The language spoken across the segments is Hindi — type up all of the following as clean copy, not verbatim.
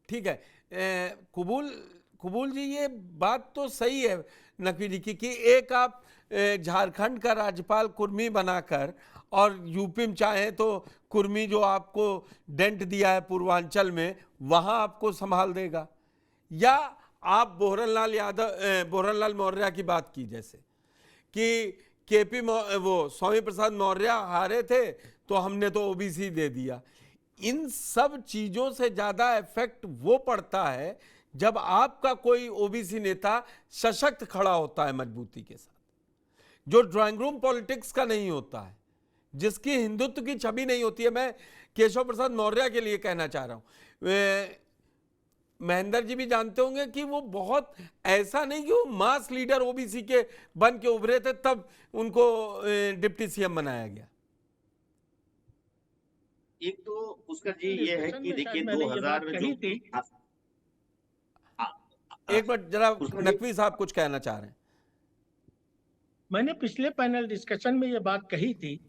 ठीक है। कबूल कबूल जी, ये बात तो सही है नकवी जी की कि एक आप झारखंड का राज्यपाल कुर्मी बनाकर, और यूपी में चाहे तो कुर्मी जो आपको डेंट दिया है पूर्वांचल में वहां आपको संभाल देगा। या आप बोहरनलाल यादव, बोहरनलाल मौर्य की बात की, जैसे कि केपी वो स्वामी प्रसाद मौर्य हारे थे तो हमने तो ओबीसी दे दिया। इन सब चीजों से ज्यादा इफेक्ट वो पड़ता है जब आपका कोई ओबीसी नेता सशक्त खड़ा होता है मजबूती के साथ, जो ड्राइंग रूम पॉलिटिक्स का नहीं होता है, जिसकी हिंदुत्व की छवि नहीं होती है। मैं केशव प्रसाद मौर्य के लिए कहना चाह रहा हूं, महेंद्र जी भी जानते होंगे कि वो बहुत ऐसा नहीं कि वो मास लीडर ओबीसी के बन के उभरे थे तब उनको डिप्टी सीएम बनाया गया। एक तो पुष्कर जी ये है डिस्कशन कि में देखिए शायद मैंने ये बात 2000 कही जो थी। एक मिनट जरा, पुष्कर जी नकवी साहब कुछ कहना चाह रहे हैं। मैंने पिछले पैनल डिस्कशन में ये बात कही थी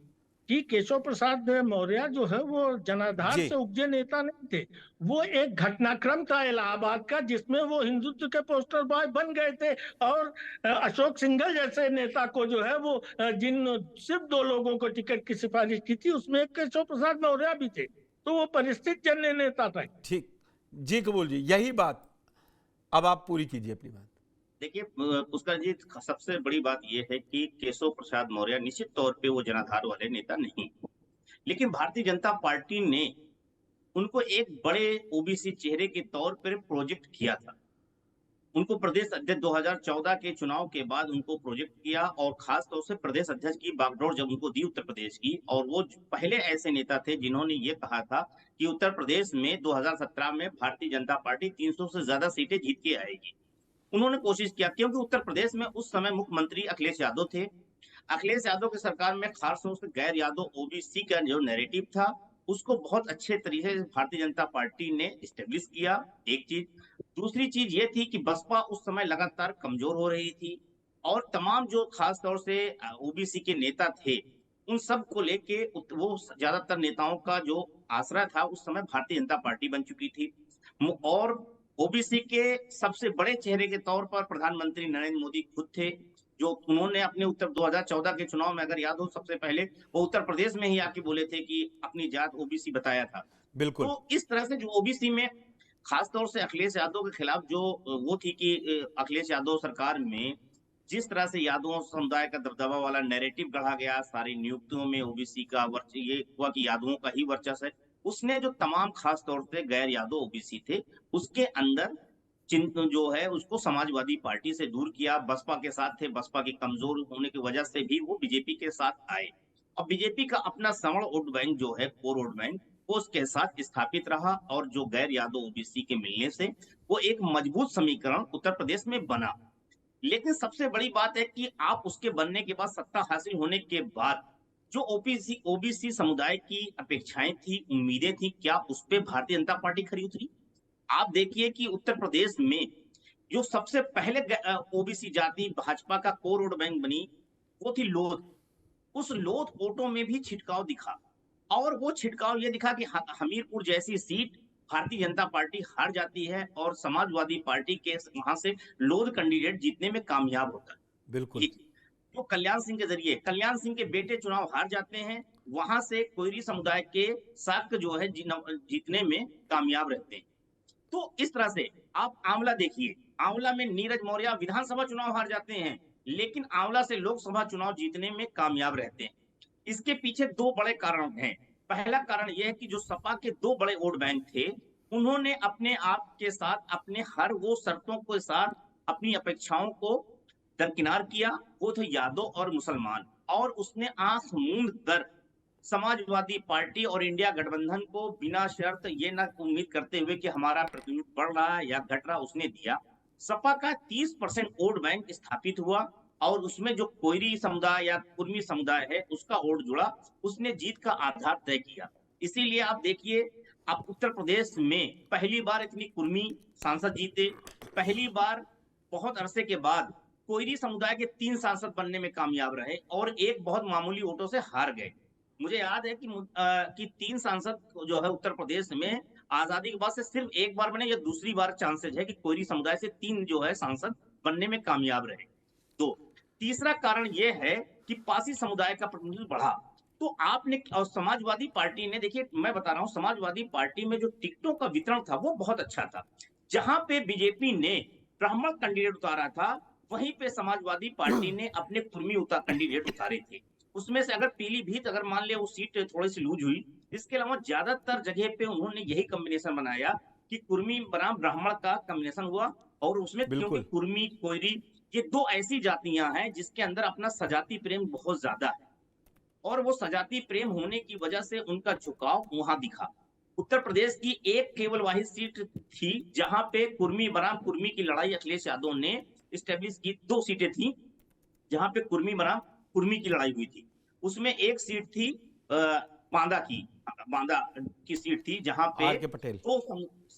कि केशव प्रसाद मौर्य जो है वो जनाधार जी से उपजे नेता नहीं थे। वो एक घटनाक्रम था इलाहाबाद का जिसमें वो हिंदुत्व के पोस्टर बॉय बन गए थे। और अशोक सिंघल जैसे नेता को जो है वो जिन सिर्फ दो लोगों को टिकट की सिफारिश की थी उसमें एक केशव प्रसाद मौर्य भी थे। तो वो परिस्थिति जन्य नेता था। ठीक, जी कबूल जी, यही बात। अब आप पूरी कीजिए अपनी बात। देखिए पुष्कर जी, सबसे बड़ी बात यह है कि केशव प्रसाद मौर्य निश्चित तौर पे वो जनाधार वाले नेता नहीं, लेकिन भारतीय जनता पार्टी ने उनको एक बड़े ओबीसी चेहरे के तौर पर प्रोजेक्ट किया था। उनको प्रदेश अध्यक्ष 2014 के चुनाव के बाद उनको प्रोजेक्ट किया, और खास तौर से प्रदेश अध्यक्ष की बागडोर जब उनको दी उत्तर प्रदेश की, और वो पहले ऐसे नेता थे जिन्होंने ये कहा था कि उत्तर प्रदेश में 2017 में भारतीय जनता पार्टी 300 से ज्यादा सीटें जीत के आएगी। उन्होंने कोशिश किया क्योंकि उत्तर प्रदेश में उस समय मुख्यमंत्री अखिलेश यादव थे। अखिलेश यादव की सरकार में खास तौर से गैर यादव ओबीसी का जो नैरेटिव था उसको बहुत अच्छे तरीके से भारतीय जनता पार्टी ने स्टेब्लिश किया। एक चीज। दूसरी चीज ये थी कि बसपा उस समय लगातार कमजोर हो रही थी, और तमाम जो खास तौर से ओबीसी के नेता थे उन सब को लेके वो ज्यादातर नेताओं का जो आसरा था उस समय भारतीय जनता पार्टी बन चुकी थी। और ओबीसी के सबसे बड़े चेहरे के तौर पर प्रधानमंत्री नरेंद्र मोदी खुद थे, जो उन्होंने अपने उत्तर 2014 के चुनाव में, अगर याद हो, सबसे पहले वो उत्तर प्रदेश में ही आके बोले थे कि अपनी जात ओबीसी बताया था। बिल्कुल। तो इस तरह से जो ओबीसी में खास तौर से अखिलेश यादव के खिलाफ जो वो थी कि अखिलेश यादव सरकार में जिस तरह से यादव समुदाय का दबदबा वाला नैरेटिव गढ़ा गया, सारी नियुक्तियों में ओबीसी का वर्च ये हुआ कि यादवों का ही वर्चस्व है, उसने जो तमाम खास तौर से गैर यादव ओबीसी थे उसके अंदर चिंतन जो है उसको समाजवादी पार्टी से दूर किया। बसपा के साथ थे, बसपा के कमजोर होने की वजह से भी वो बीजेपी के साथ आए। अब बीजेपी का अपना सवर्ण वोट बैंक जो है, कोर वोट बैंक, वो उसके साथ स्थापित रहा, और जो गैर यादव ओबीसी के मिलने से वो एक मजबूत समीकरण उत्तर प्रदेश में बना। लेकिन सबसे बड़ी बात है कि आप उसके बनने के बाद, सत्ता हासिल होने के बाद, जो ओबीसी ओबीसी समुदाय की अपेक्षाएं थी, उम्मीदें थी, क्या उस पर भारतीय जनता पार्टी खरी उतरी? आप देखिए कि उत्तर प्रदेश में जो सबसे पहले ओबीसी जाति भाजपा का कोर वोट बैंक बनी वो थी लोध। उस लोध वोटों में भी छिटकाव दिखा, और वो छिटकाव ये दिखा कि हमीरपुर जैसी सीट भारतीय जनता पार्टी हार जाती है और समाजवादी पार्टी के वहां से लोध कैंडिडेट जीतने में कामयाब होता है। बिल्कुल। तो कल्याण सिंह के जरिए कल्याण सिंह के बेटे चुनाव हार जाते हैं, वहां से कोयरी समुदाय के साक्य जो है जीतने में कामयाब रहते हैं। तो इस तरह से आप आंवला देखिए, आंवला में नीरज मौर्य विधानसभा चुनाव हार जाते हैं, लेकिन आंवला से लोकसभा चुनाव जीतने में कामयाब रहते हैं। इसके पीछे दो बड़े कारण हैं। पहला कारण यह है कि जो सपा के दो बड़े वोट बैंक थे उन्होंने अपने आप के साथ अपने हर वो शर्तों के साथ अपनी अपेक्षाओं को दरकिनार किया। वो थे यादव और मुसलमान, और उसने आंख मूंद कर समाजवादी पार्टी और इंडिया गठबंधन को बिना शर्त ये ना उम्मीद करते हुए कि हमारा प्रतिनिधित्व बढ़ रहा है या घट रहा, उसने दिया। सपा का 30% वोट बैंक स्थापित हुआ, और उसमें जो कोयरी समुदाय या कुर्मी समुदाय है उसका वोट जुड़ा, उसने जीत का आधार तय किया। इसीलिए आप देखिए, आप उत्तर प्रदेश में पहली बार इतनी कुर्मी सांसद जीते, पहली बार बहुत अरसे के बाद कोयरी समुदाय के 3 सांसद बनने में कामयाब रहे, और एक बहुत मामूली वोटों से हार गए। मुझे याद है कि 3 सांसद जो है उत्तर प्रदेश में आजादी के बाद से सिर्फ एक बार बने या दूसरी बार चांसेस है कि कोयरी समुदाय से 3 जो है सांसद बनने में कामयाब रहे। 2, तीसरा कारण ये है कि पासी समुदाय का प्रतिनिधित्व बढ़ा। तो आपने और समाजवादी पार्टी ने, देखिए मैं बता रहा हूँ, समाजवादी पार्टी में जो टिकटों का वितरण था वो बहुत अच्छा था। जहां पे बीजेपी ने ब्राह्मण कैंडिडेट उतारा था, वहीं पे समाजवादी पार्टी ने अपने कुर्मी कैंडिडेट उतारे थे। उसमें से अगर पीलीभीत अगर मान लिया वो सीट थोड़ी सी लूज हुई, इसके अलावा ज्यादातर जगह पे उन्होंने यही कॉम्बिनेशन बनाया कि कुर्मी बनाम ब्राह्मण का कॉम्बिनेशन हुआ। और उसमें क्योंकि बिल्कुल। कुर्मी कोयरी ये 2 ऐसी जातियां हैं जिसके अंदर अपना सजाती प्रेम बहुत ज्यादा है, और वो सजाती प्रेम होने की वजह से उनका झुकाव वहां दिखा। उत्तर प्रदेश की एक केवल वाहिद सीट थी जहां पे कुर्मी बनाम कुर्मी की लड़ाई अखिलेश यादव ने स्टेब्लिश की। 2 सीटें थी जहां पे कुर्मी बनाम कुर्मी की लड़ाई हुई थी। उसमें एक सीट थी बांदा की, बांदा की सीट थी जहां पे आर के पटेल। तो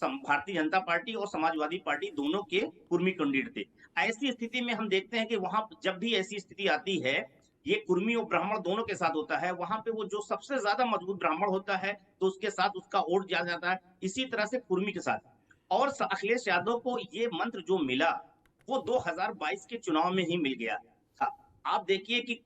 भारतीय जनता पार्टी और समाजवादी पार्टी दोनों के कुर्मी कैंडिडेट थे। ऐसी स्थिति में हम देखते हैं कि वहां जब भी ऐसी स्थिति आती है, ये कुर्मी और ब्राह्मण दोनों के साथ होता है, वहां पे वो जो सबसे ज्यादा मजबूत ब्राह्मण होता है तो उसके साथ उसका वोट दिया जाता है, इसी तरह से कुर्मी के साथ। और अखिलेश यादव को ये मंत्र जो मिला वो 2022 के चुनाव में ही मिल गया था। आप देखिए कि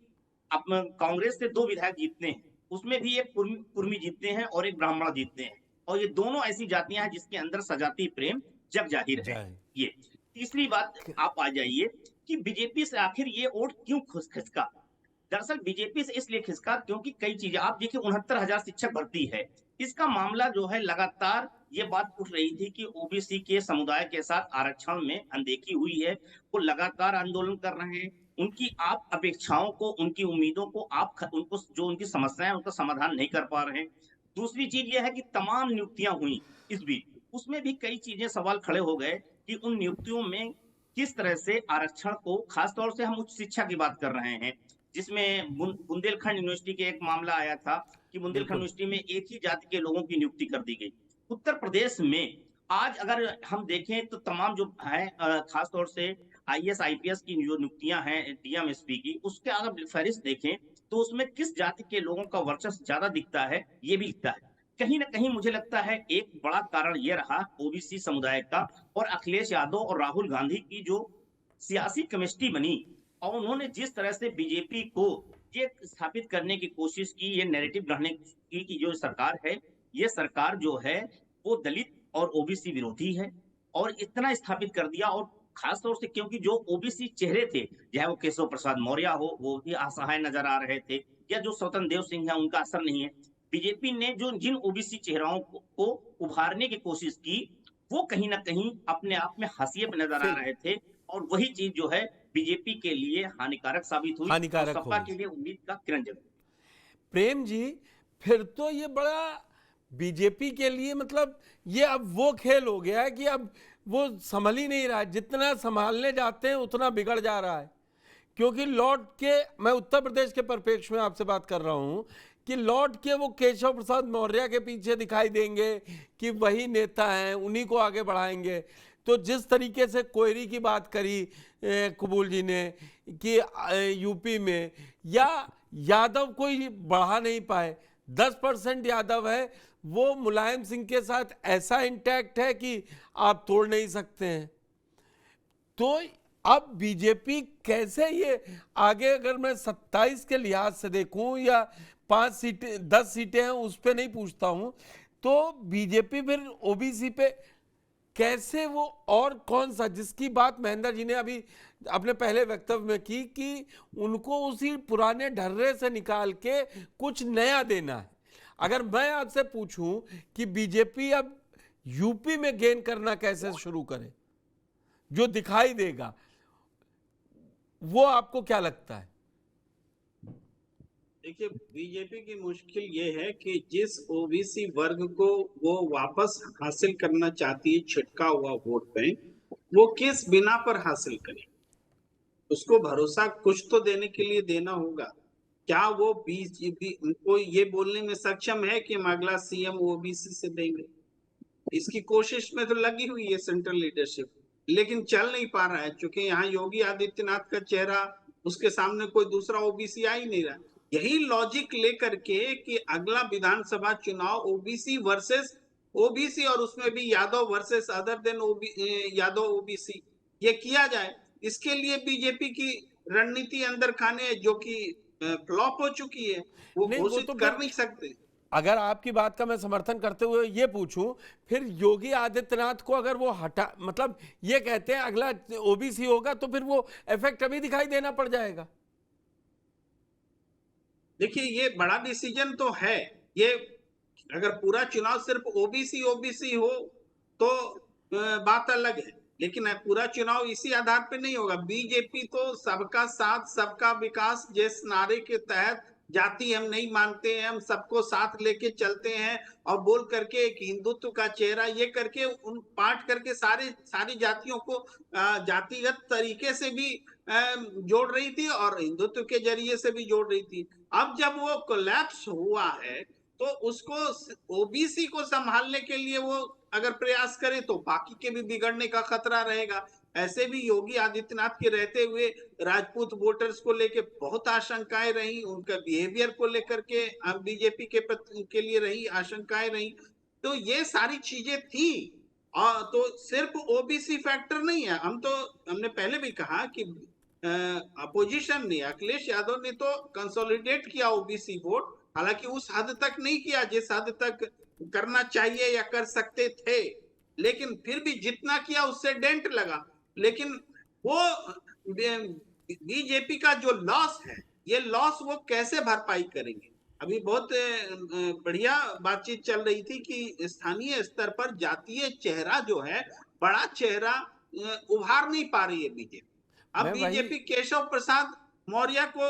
अब कांग्रेस से 2 विधायक जीतते हैं, उसमें भी एक कुर्मी जीतते हैं और एक ब्राह्मण जीतते हैं, और ये दोनों ऐसी जातियां हैं जिसके अंदर सजाती प्रेम जग जाहिर है। जय। ये तीसरी बात आप आ जाइए कि बीजेपी से आखिर ये वोट क्यों खिसका। दरअसल बीजेपी से इसलिए खिसका क्योंकि कई चीजें आप देखिए, 69,000 शिक्षक भर्ती है, इसका मामला जो है लगातार ये बात उठ रही थी कि ओबीसी के समुदाय के साथ आरक्षण में अनदेखी हुई है। वो लगातार आंदोलन कर रहे हैं, उनकी आप अपेक्षाओं को, उनकी उम्मीदों को आप उनको जो उनकी समस्याएं उनका समाधान नहीं कर पा रहे हैं। दूसरी चीज यह है कि तमाम नियुक्तियां हुई इस बीच, उसमें भी कई चीजें सवाल खड़े हो गए कि उन नियुक्तियों में किस तरह से आरक्षण को, खासतौर से हम उच्च शिक्षा की बात कर रहे हैं, जिसमें बुंदेलखंड यूनिवर्सिटी के एक मामला आया था कि बुंदेलखंड बिल्कुल। यूनिवर्सिटी में एक ही जाति के लोगों की नियुक्ति कर दी गई। उत्तर प्रदेश में आज अगर हम देखें तो तमाम जो है, खासतौर से आईएएस आईपीएस की जो नियुक्तियां हैं डीएमएसपी की, उसके अगर फहरिस्त देखें तो उसमें किस जाति के लोगों का वर्चस्व ज्यादा दिखता है, ये भी दिखता है। कहीं ना कहीं मुझे लगता है एक बड़ा कारण ये रहा ओबीसी समुदाय का, और अखिलेश यादव और राहुल गांधी की जो सियासी केमिस्ट्री बनी, और उन्होंने जिस तरह से बीजेपी को ये स्थापित करने की कोशिश की, ये नैरेटिव गढ़ने की कि जो सरकार है, ये सरकार जो है वो दलित और ओबीसी विरोधी है, और इतना स्थापित कर दिया। और खासतौर से क्योंकि जो ओबीसी चेहरे थे, चाहे वो केशव प्रसाद मौर्य हो, वो भी असहाय नजर आ रहे थे, या जो स्वतंत्र देव सिंह है, उनका असर नहीं है। बीजेपी ने जो जिन ओबीसी चेहराओं को उभारने की कोशिश की, वो कहीं ना कहीं अपने आप में हाशिए पे नजर आ फिर रहे थे, और वही चीज जो है बीजेपी के लिए हानिकारक साबित हुई, और हानिकारक हो सपा गई। के लिए उम्मीद का किरण जग गई। प्रेम जी, फिर तो ये बड़ा बीजेपी के लिए, मतलब ये अब वो खेल हो गया है कि अब वो संभल ही नहीं रहा है, जितना संभालने जाते हैं उतना बिगड़ जा रहा है। क्योंकि लौट के, मैं उत्तर प्रदेश के परिप्रेक्ष्य में आपसे बात कर रहा हूं, कि लौट के वो केशव प्रसाद मौर्य के पीछे दिखाई देंगे कि वही नेता हैं, उन्हीं को आगे बढ़ाएंगे। तो जिस तरीके से कोयरी की बात करी कबूल जी ने कि यूपी में या यादव कोई बढ़ा नहीं पाए, 10% यादव है, वो मुलायम सिंह के साथ ऐसा इंटैक्ट है कि आप तोड़ नहीं सकते हैं। तो अब बीजेपी कैसे ये आगे, अगर मैं 27 के लिहाज से देखूं या 5 सीटें 10 सीटें हैं उस पे नहीं पूछता हूं, तो बीजेपी फिर ओबीसी पे कैसे वो, और कौन सा, जिसकी बात महेंद्र जी ने अभी अपने पहले वक्तव्य में की कि उनको उसी पुराने ढर्रे से निकाल के कुछ नया देना है। अगर मैं आपसे पूछूं कि बीजेपी अब यूपी में गेन करना कैसे शुरू करे, जो दिखाई देगा, वो आपको क्या लगता है? देखिए, बीजेपी की मुश्किल ये है कि जिस ओबीसी वर्ग को वो वापस हासिल करना चाहती है, छिटका हुआ वोट बैंक, वो किस बिना पर हासिल करे, उसको भरोसा कुछ तो देने के लिए देना होगा। क्या वो बीजेपी उनको ये बोलने में सक्षम है कि हम अगला सीएम ओबीसी से देंगे? इसकी कोशिश में तो लगी हुई है सेंट्रल लीडरशिप, लेकिन चल नहीं पा रहा है, क्योंकि यहाँ योगी आदित्यनाथ का चेहरा, उसके सामने कोई दूसरा ओबीसी आ ही नहीं रहा। यही लॉजिक लेकर के कि अगला विधानसभा चुनाव ओबीसी वर्सेस ओबीसी और उसमें भी Yadav versus other than Yadav OBC ये किया जाए। इसके लिए बीजेपी की रणनीति अंदर खाने है जो कि फ्लॉप हो चुकी है, वो नहीं, वो घोषित तो कर फिर नहीं सकते। अगर आपकी बात का मैं समर्थन करते हुए ये पूछूं, फिर योगी आदित्यनाथ को अगर वो हटा, मतलब ये कहते हैं अगला ओबीसी होगा तो फिर वो इफेक्ट अभी दिखाई देना पड़ जाएगा। देखिए ये बड़ा डिसीजन तो है। ये अगर पूरा चुनाव सिर्फ ओबीसी ओबीसी हो तो बात अलग है, लेकिन पूरा चुनाव इसी आधार पे नहीं होगा। बीजेपी तो सबका साथ सबका विकास जिस नारे के तहत जाति हम नहीं मानते हैं, हम सबको साथ लेके चलते हैं और बोल करके एक हिंदुत्व का चेहरा ये करके उन पाठ करके सारी जातियों को जातिगत तरीके से भी जोड़ रही थी और हिंदुत्व के जरिए से भी जोड़ रही थी। अब जब वो कोलैप्स हुआ है तो उसको ओबीसी को संभालने के लिए वो अगर प्रयास करे तो बाकी के भी बिगड़ने का खतरा रहेगा। ऐसे भी योगी आदित्यनाथ के रहते हुए राजपूत वोटर्स को लेकर बहुत आशंकाएं रही, उनका बिहेवियर को लेकर के बीजेपी के लिए रही आशंकाएं रही। तो ये सारी चीजें थी। और तो सिर्फ ओबीसी फैक्टर नहीं है। हमने पहले भी कहा कि अपोजिशन ने, अखिलेश यादव ने तो कंसोलिडेट किया ओबीसी वोट, हालांकि उस हद तक नहीं किया जिस हद तक करना चाहिए या कर सकते थे, लेकिन फिर भी जितना किया उससे डेंट लगा। लेकिन वो बीजेपी का जो लॉस है, ये लॉस वो कैसे भरपाई करेंगे? अभी बहुत बढ़िया बातचीत चल रही थी कि स्थानीय स्तर पर जातीय चेहरा जो है, बड़ा चेहरा उभार नहीं पा रही है बीजेपी। अब मैं वही बीजेपी केशव प्रसाद मौर्य को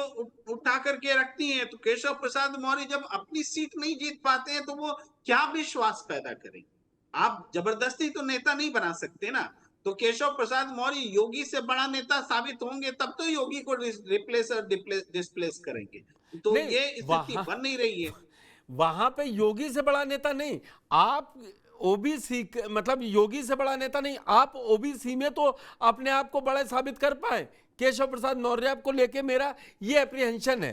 उठा करके रखती है, तो केशव प्रसाद मौर्य जब अपनी सीट नहीं जीत पाते हैं तो वो क्या विश्वास पैदा करेंगे? आप जबरदस्ती तो नेता नहीं बना सकते ना। तो केशव प्रसाद मौर्य योगी से बड़ा नेता साबित होंगे तब तो योगी को रिप्लेस और डिस्प्लेस करेंगे। तो नहीं, ये स्थिति वहां बन नहीं रही है। वहां पे योगी से बड़ा नेता नहीं, आप ओबीसी, मतलब योगी से बड़ा नेता नहीं, आप ओबीसी में तो अपने आप को बड़े साबित कर पाए। केशव प्रसाद मौर्य को लेके मेरा ये अप्रीहेंशन है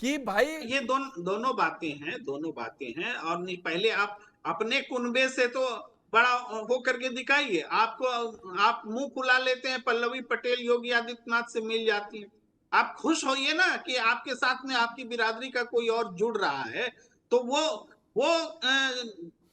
कि भाई ये दोनों बातें हैं। और नहीं, पहले आप अपने कुनबे से तो बड़ा हो करके दिखाइए। आप मुंह फुला लेते हैं, पल्लवी पटेल योगी आदित्यनाथ से मिल जाती है। आप खुश होइए ना कि आपके साथ में आपकी बिरादरी का कोई और जुड़ रहा है। तो वो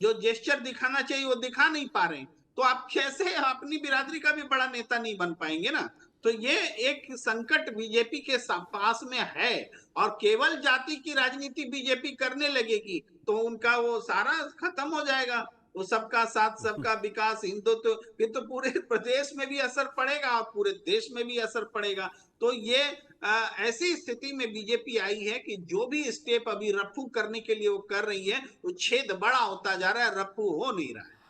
जो जेस्चर दिखाना चाहिए वो दिखा नहीं पा रहे हैं, तो आप कैसे अपनी बिरादरी का भी बड़ा नेता नहीं बन पाएंगे ना। तो ये एक संकट बीजेपी के पास में है। और केवल जाति की राजनीति बीजेपी करने लगेगी तो उनका वो सारा खत्म हो जाएगा। वो सबका साथ सबका विकास हिंदुत्व, फिर तो पूरे प्रदेश में भी असर पड़ेगा और पूरे देश में भी असर पड़ेगा। तो ये ऐसी स्थिति में बीजेपी आई है कि जो भी स्टेप अभी रफ्फू करने के लिए वो कर रही है, वो छेद बड़ा होता जा रहा है, रफ्फू हो नहीं रहा है।